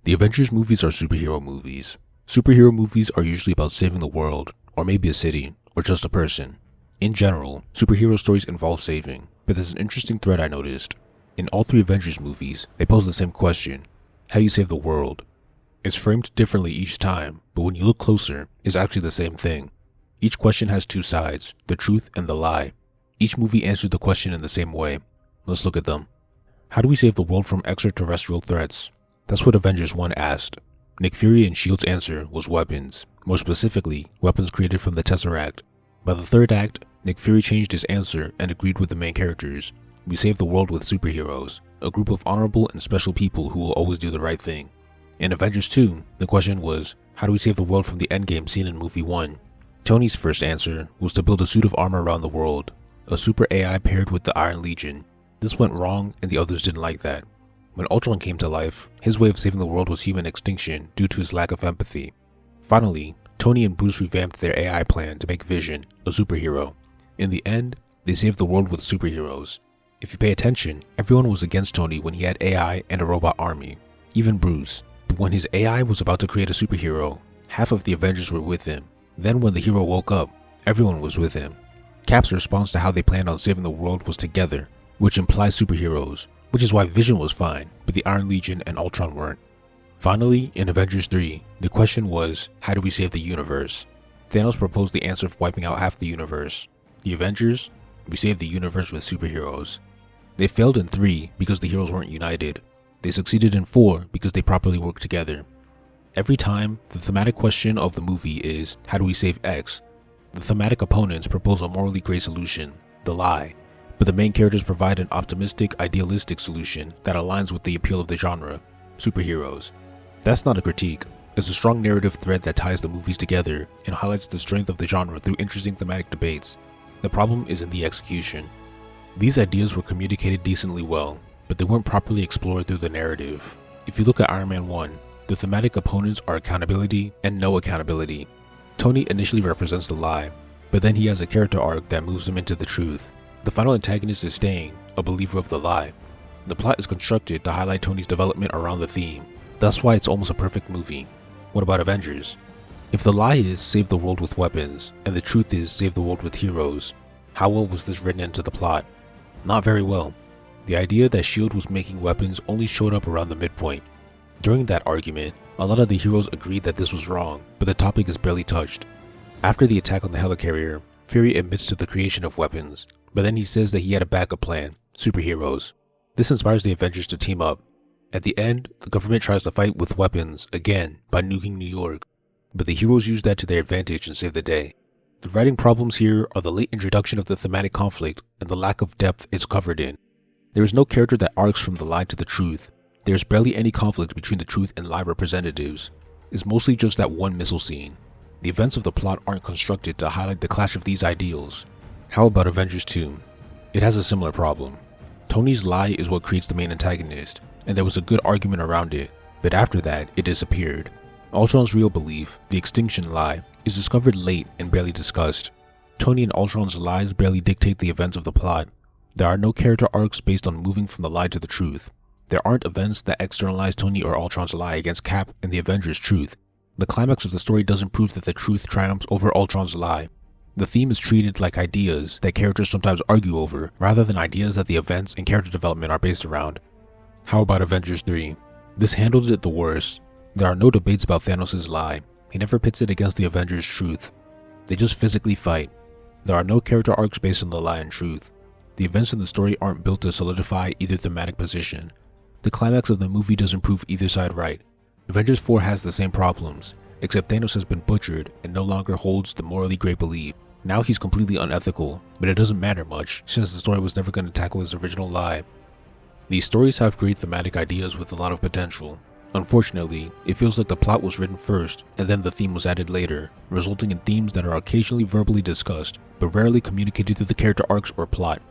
The Avengers movies are superhero movies. Superhero movies are usually about saving the world, or maybe a city, or just a person. In general, superhero stories involve saving, but there's an interesting thread I noticed. In all three Avengers movies, they pose the same question: how do you save the world? It's framed differently each time, but when you look closer, it's actually the same thing. Each question has two sides, the truth and the lie. Each movie answered the question in the same way. Let's look at them. How do we save the world from extraterrestrial threats? That's what Avengers 1 asked. Nick Fury and S.H.I.E.L.D.'s answer was weapons, more specifically, weapons created from the Tesseract. By the third act, Nick Fury changed his answer and agreed with the main characters. We save the world with superheroes, a group of honorable and special people who will always do the right thing. In Avengers 2, the question was, how do we save the world from the endgame scene in movie 1? Tony's first answer was to build a suit of armor around the world, a super AI paired with the Iron Legion. This went wrong and the others didn't like that. When Ultron came to life, his way of saving the world was human extinction due to his lack of empathy. Finally, Tony and Bruce revamped their AI plan to make Vision a superhero. In the end, they saved the world with superheroes. If you pay attention, everyone was against Tony when he had AI and a robot army, even Bruce. But when his AI was about to create a superhero, half of the Avengers were with him. Then when the hero woke up, everyone was with him. Cap's response to how they planned on saving the world was together, which implies superheroes, which is why Vision was fine, but the Iron Legion and Ultron weren't. Finally, in Avengers 3, the question was, how do we save the universe? Thanos proposed the answer of wiping out half the universe. The Avengers? We saved the universe with superheroes. They failed in 3 because the heroes weren't united. They succeeded in 4 because they properly worked together. Every time, the thematic question of the movie is, how do we save X? The thematic opponents propose a morally gray solution, the lie. But the main characters provide an optimistic, idealistic solution that aligns with the appeal of the genre, superheroes. That's not a critique, it's a strong narrative thread that ties the movies together and highlights the strength of the genre through interesting thematic debates. The problem is in the execution. These ideas were communicated decently well, but they weren't properly explored through the narrative. If you look at Iron Man 1, the thematic opponents are accountability and no accountability. Tony initially represents the lie, but then he has a character arc that moves him into the truth. The final antagonist is staying, a believer of the lie. The plot is constructed to highlight Tony's development around the theme. That's why it's almost a perfect movie. What about Avengers? If the lie is save the world with weapons, and the truth is save the world with heroes, how well was this written into the plot? Not very well. The idea that S.H.I.E.L.D. was making weapons only showed up around the midpoint. During that argument, a lot of the heroes agreed that this was wrong, but the topic is barely touched. After the attack on the helicarrier, Fury admits to the creation of weapons, but then he says that he had a backup plan, superheroes. This inspires the Avengers to team up. At the end, the government tries to fight with weapons, again, by nuking New York. But the heroes use that to their advantage and save the day. The writing problems here are the late introduction of the thematic conflict and the lack of depth it's covered in. There is no character that arcs from the lie to the truth. There is barely any conflict between the truth and lie representatives. It's mostly just that one missile scene. The events of the plot aren't constructed to highlight the clash of these ideals. How about Avengers 2? It has a similar problem. Tony's lie is what creates the main antagonist, and there was a good argument around it, but after that, it disappeared. Ultron's real belief, the extinction lie, is discovered late and barely discussed. Tony and Ultron's lies barely dictate the events of the plot. There are no character arcs based on moving from the lie to the truth. There aren't events that externalize Tony or Ultron's lie against Cap and the Avengers' truth. The climax of the story doesn't prove that the truth triumphs over Ultron's lie. The theme is treated like ideas that characters sometimes argue over, rather than ideas that the events and character development are based around. How about Avengers 3? This handled it the worst. There are no debates about Thanos' lie. He never pits it against the Avengers' truth. They just physically fight. There are no character arcs based on the lie and truth. The events in the story aren't built to solidify either thematic position. The climax of the movie doesn't prove either side right. Avengers 4 has the same problems, except Thanos has been butchered and no longer holds the morally great belief. Now he's completely unethical, but it doesn't matter much since the story was never going to tackle his original lie. These stories have great thematic ideas with a lot of potential. Unfortunately, it feels like the plot was written first and then the theme was added later, resulting in themes that are occasionally verbally discussed but rarely communicated through the character arcs or plot.